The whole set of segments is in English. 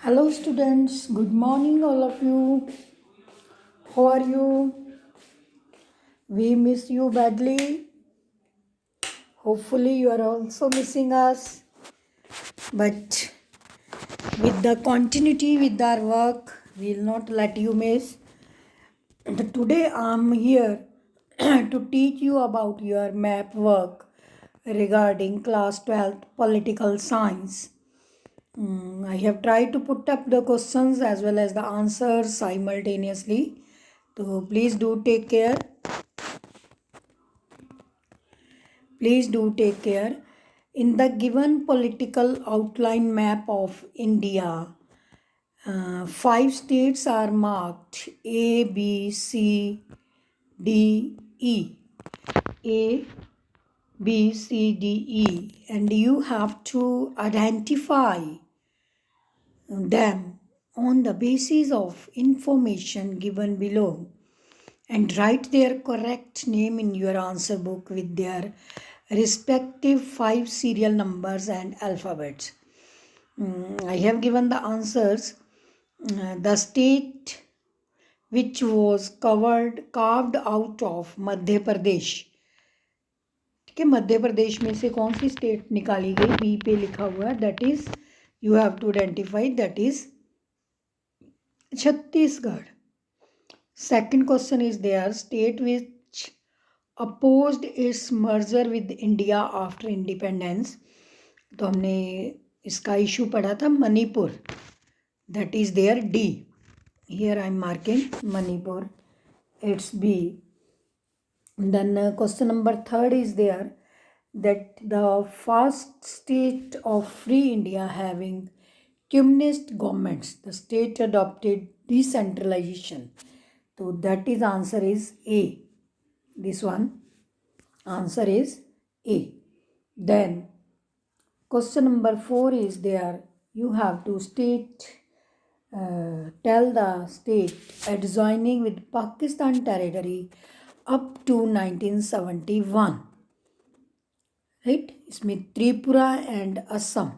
Hello, students. Good morning, all of you. How are you? We miss you badly. Hopefully, you are also missing us. But with the continuity with our work, we will not let you miss. Today, I'm here to teach you about your map work regarding class 12th political science. I have tried to put up the questions as well as the answers simultaneously. So please do take care. Please do take care. In the given political outline map of India, five states are marked A, B, C, D, E. A, B, C, D, E. And you have to identify them on the basis of information given below and write their correct name in your answer book with their respective 5 serial numbers and alphabets. I have given the answers. The state which was carved out of Madhya Pradesh. ठीक है, मध्य प्रदेश में से कौन सी state निकाली गई B पे लिखा हुआ है, that is you have to identify, that is Chhattisgarh. Second question is there, state which opposed its merger with India after independence. तो हमने इसका इशू पढ़ा था Manipur, that is there D. Here I am marking Manipur, it's B. Then question number 3 is there, that the first state of free India having communist governments, the state adopted decentralization. So that is answer is A. This one answer is A. Then question number 4 is there. You have to tell the state adjoining with Pakistan territory up to 1971. Right? इसमें Tripura and Assam,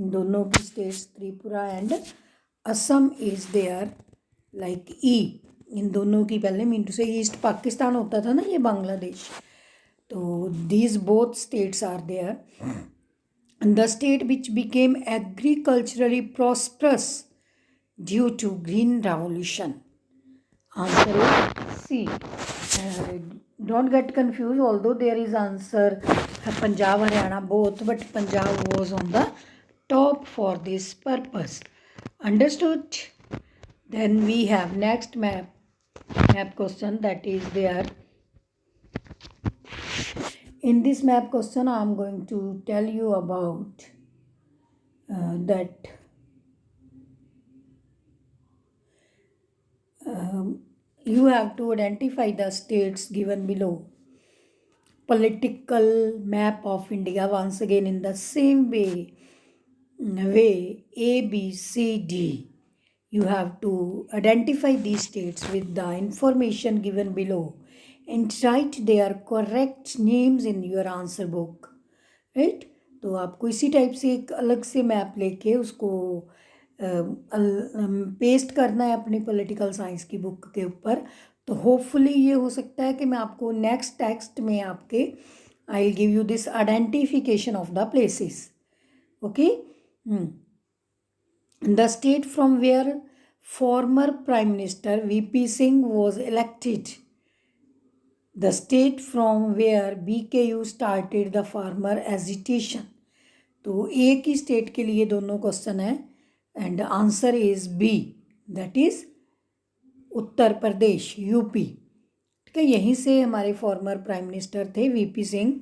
इन दोनों की states Tripura and Assam is there like ई. इन दोनों की पहले mean to say East Pakistan होता था ना, ये बांग्लादेश. तो these both states are there. The state which became agriculturally prosperous due to Green Revolution. Answer is C. Don't get confused, although there is answer Punjab, Haryana both, but Punjab was on the top for this purpose. Understood? Then we have next map question, that is there. In this map question, I am going to tell you about that you have to identify the states given below. Political map of India, once again in the same way A, B, C, D. You have to identify these states with the information given below and write their correct names in your answer book. Right? तो आपको इसी type से एक अलग से map लेके उसको paste करना है अपनी पॉलिटिकल साइंस की बुक के ऊपर. तो होपफुली ये हो सकता है कि मैं आपको नेक्स्ट टेक्स्ट में आपके I will give you this identification of the places. Okay. The state from where former Prime Minister VP Singh was elected. The state from where BKU started the farmer agitation. तो एक ही state के लिए दोनों question है and answer is B, that is Uttar Pradesh, UP. ठीक है, यहीं से हमारे फॉर्मर प्राइम मिनिस्टर थे वीपी सिंह,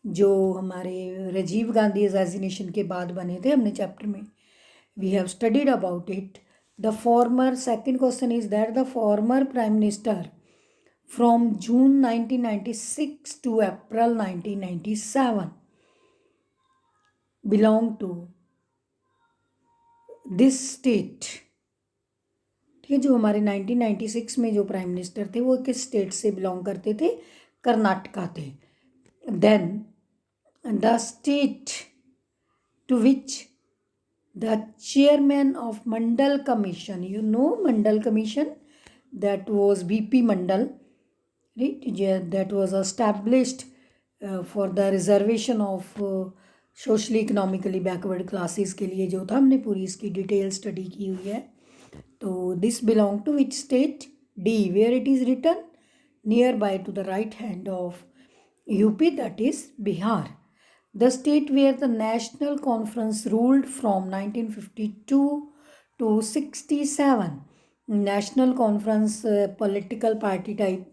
जो हमारे राजीव गांधी असैसिनेशन के बाद बने थे. हमने चैप्टर में we have studied about it. The former, second question is that the former prime minister from June 1996 to April 1997 belong to this state. ठीक है, जो हमारे 1996 में जो प्राइम मिनिस्टर थे वो किस स्टेट से बिलोंग करते थे? कर्नाटका थे. Then the state to which The chairman of Mandal Commission, you know Mandal Commission, that was BP Mandal, right? Yeah, that was established for the reservation of socially economically backward classes के लिए जो था, हमने पूरी इसकी detail study की हुई है. तो this belong to which state? D, where it is written nearby to the right hand of UP, that is Bihar. The state where the National Conference ruled from 1952 to 67. National Conference political party type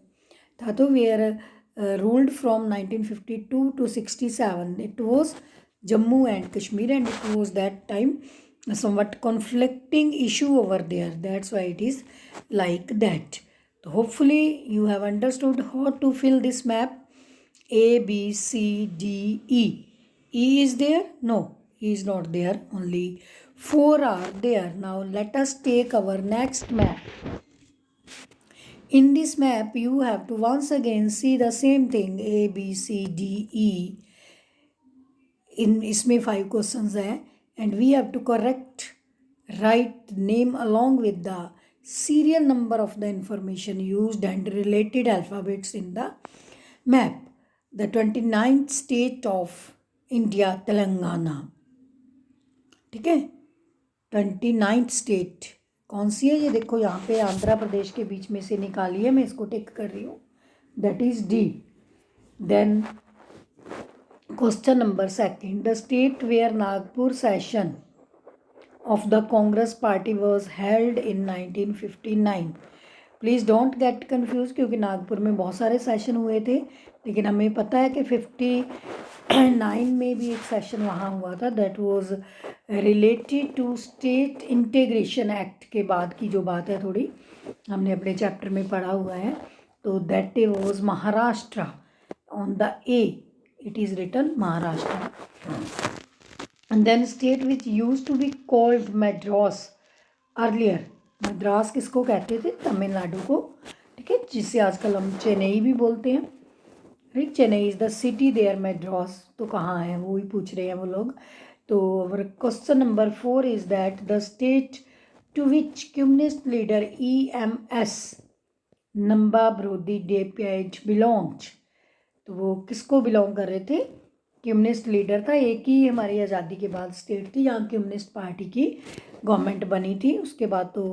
था, तो where ruled from 1952 to 67. It was Jammu and Kashmir, and it was that time somewhat conflicting issue over there. That's why it is like that. So hopefully you have understood how to fill this map. A, B, C, D, E. E is there? No, E is not there. Only 4 are there. Now let us take our next map. In this map, you have to once again see the same thing. A, B, C, D, E. In इसमें 5 questions है, and we have to write name along with the serial number of the information used and related alphabets in the map. The 29th state of India, Telangana. ठीक है, 29th state कौन सी है ये देखो, यहाँ पे आंध्र प्रदेश के बीच में से निकाली है, मैं इसको टिक कर रही हूँ, that is D. Then question number second, the state where Nagpur session of the Congress party was held in 1959. Please don't get confuse, क्योंकि नागपुर में बहुत सारे सेशन हुए थे, लेकिन हमें पता है कि 59 में भी एक सेशन वहाँ हुआ था. That was related to state integration act के बाद की जो बात है, थोड़ी हमने अपने चैप्टर में पढ़ा हुआ है. तो that was Maharashtra. On the A it is written Maharashtra. And then state which used to be called Madras earlier. Madras किसको कहते थे? तमिलनाडु को. ठीक है, जिसे आजकल हम चेन्नई भी बोलते हैं. Right, Chennai is the city there, Madras तो कहाँ है वो ही पूछ रहे हैं वो लोग. तो question number 4 is that the state to which communist leader EMS Namboodiripad belonged. तो वो किसको बिलोंग कर रहे थे? कम्युनिस्ट लीडर था. एक ही हमारी आज़ादी के बाद स्टेट थी जहाँ कम्युनिस्ट पार्टी की गवर्नमेंट बनी थी. उसके बाद तो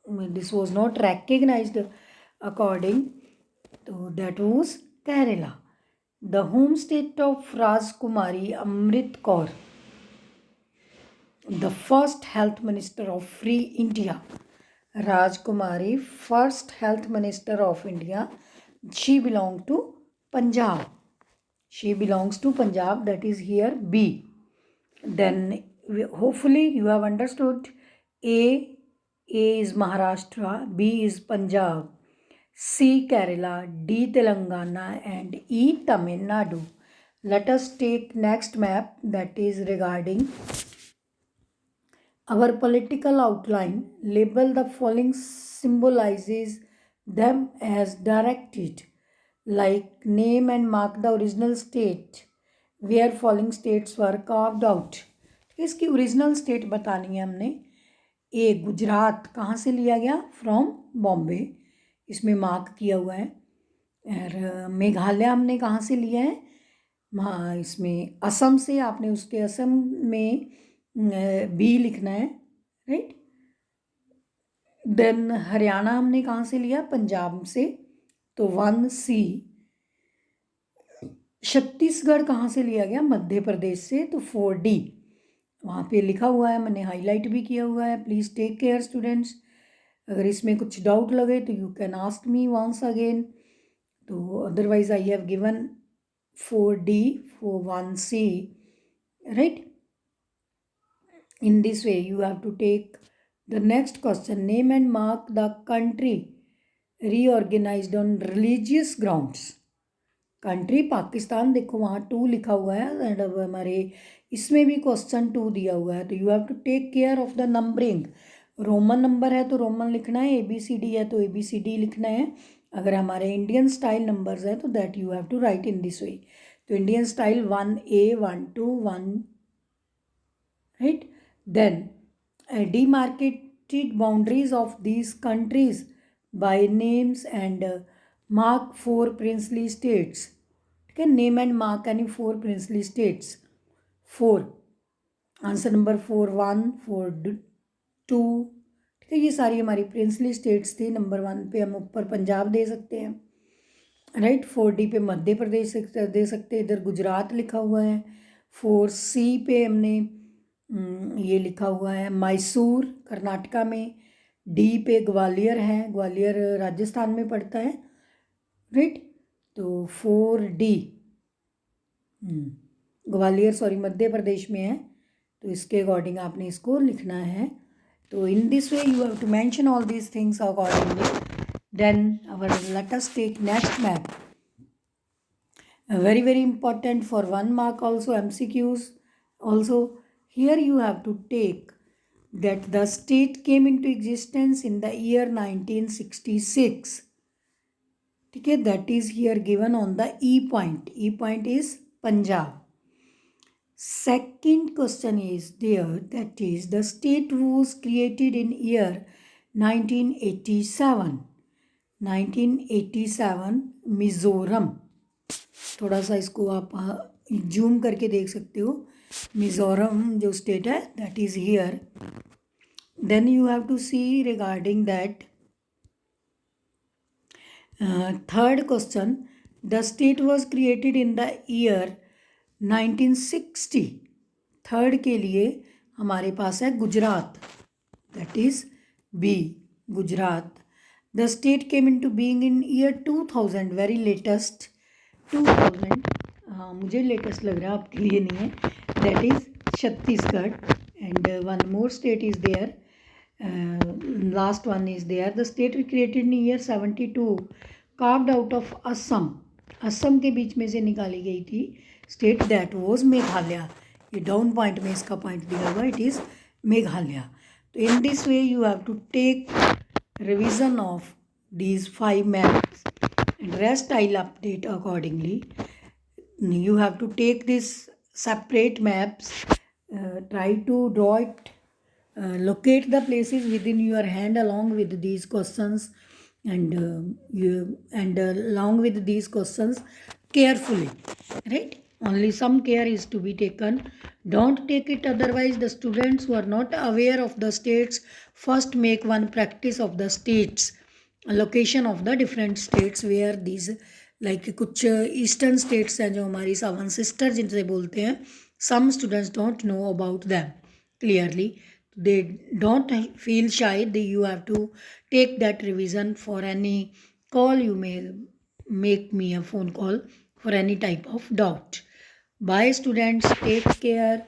this was not recognised according. तो that was Kerala. The home state of Rajkumari Amrit Kaur, the first health minister of free India. Rajkumari first health minister of India. She belong to Punjab. She belongs to Punjab, that is here B. Then hopefully you have understood. A is Maharashtra, B is Punjab, C Kerala, D Telangana, and E Tamil Nadu. Let us take next map, that is regarding our political outline. Label the following symbolizes them as directed. Like name and mark the original state where following states were carved out. इसकी original state बतानी है हमने. ए गुजरात कहाँ से लिया गया? From Bombay, इसमें mark किया हुआ है. और मेघालय हमने कहाँ से लिया है? इसमें असम से. आपने उसके असम में बी लिखना है, राइट. देन हरियाणा हमने कहाँ से लिया? पंजाब से, तो 1C. छत्तीसगढ़ कहाँ से लिया गया? मध्य प्रदेश से, तो 4D. वहाँ पे लिखा हुआ है, मैंने हाईलाइट भी किया हुआ है. Please take care students. अगर इसमें कुछ डाउट लगे तो you can ask me once again. तो otherwise I have given 4D for 1C, right? In this way you have to take the next question. Name and mark the country reorganized on religious grounds. Country Pakistan, देखो वहाँ 2 लिखा हुआ है, and अब हमारे इसमें भी क्वेश्चन 2 दिया हुआ है. तो you have to take care of the numbering. Roman number है तो रोमन लिखना है, ABCD है तो ABCD लिखना है. अगर हमारे इंडियन स्टाइल नंबर्स है तो that you have to write in this way. तो Indian style 1A 1 2 1, right. Then demarcated boundaries of these countries by names and mark four princely states. ठीक है, नेम एंड मार्क यानी four princely states. Four answer number 4 1 4 2. ठीक है, ये सारी हमारी princely states थी. नंबर 1 पे हम ऊपर पंजाब दे सकते हैं, राइट. 4D पे मध्य प्रदेश दे सकते हैं, इधर गुजरात लिखा हुआ है. 4C पे हमने ये लिखा हुआ है मैसूर कर्नाटका में. डी पे ग्वालियर है, ग्वालियर राजस्थान में पड़ता है, राइट. तो 4D ग्वालियर सॉरी मध्य प्रदेश में है, तो इसके अकॉर्डिंग आपने इसको लिखना है. तो in this way you have to mention all these things accordingly. Then our let us take next map. Very very important for 1 mark also, MCQs also. Here you have to take that the state came into existence in the year 1966. ठीक है, that is here given on the E point. E point is Punjab. Second question is there, that is the state was created in year 1987. 1987 Mizoram. थोड़ा सा इसको आप zoom करके देख सकते हो. मिज़ोरम जो स्टेट है that is here. Then you have to see regarding that. Third question, the state was created in the year 1960. Third के लिए हमारे पास है Gujarat, that is B Gujarat. The state came into being in year 2000, very latest 2000. हाँ मुझे latest लग रहा है, आपके लिए नहीं है. That is Chhattisgarh. And one more state is there, last one is there. The state created in year 72, carved out of Assam. Assam के बीच में से निकाली गई थी स्टेट, दैट वॉज मेघालय. ये डाउन पॉइंट में इसका पॉइंट दिया हुआ, इट इज़ मेघालय. तो in this way you have to take revision of these 5 maps, and rest I'll update accordingly. You have to take this separate maps, try to draw it, locate the places within your hand along with these questions, and along with these questions carefully, right. Only some care is to be taken. Don't take it otherwise. The students who are not aware of the states, first make one practice of the states, location of the different states where these, like कुछ eastern states हैं जो हमारी 7 sister जिनसे बोलते हैं. Some students don't know about them clearly. They don't feel shy, they you have to take that revision. For any call you may make me a phone call for any type of doubt. Bye students, take care.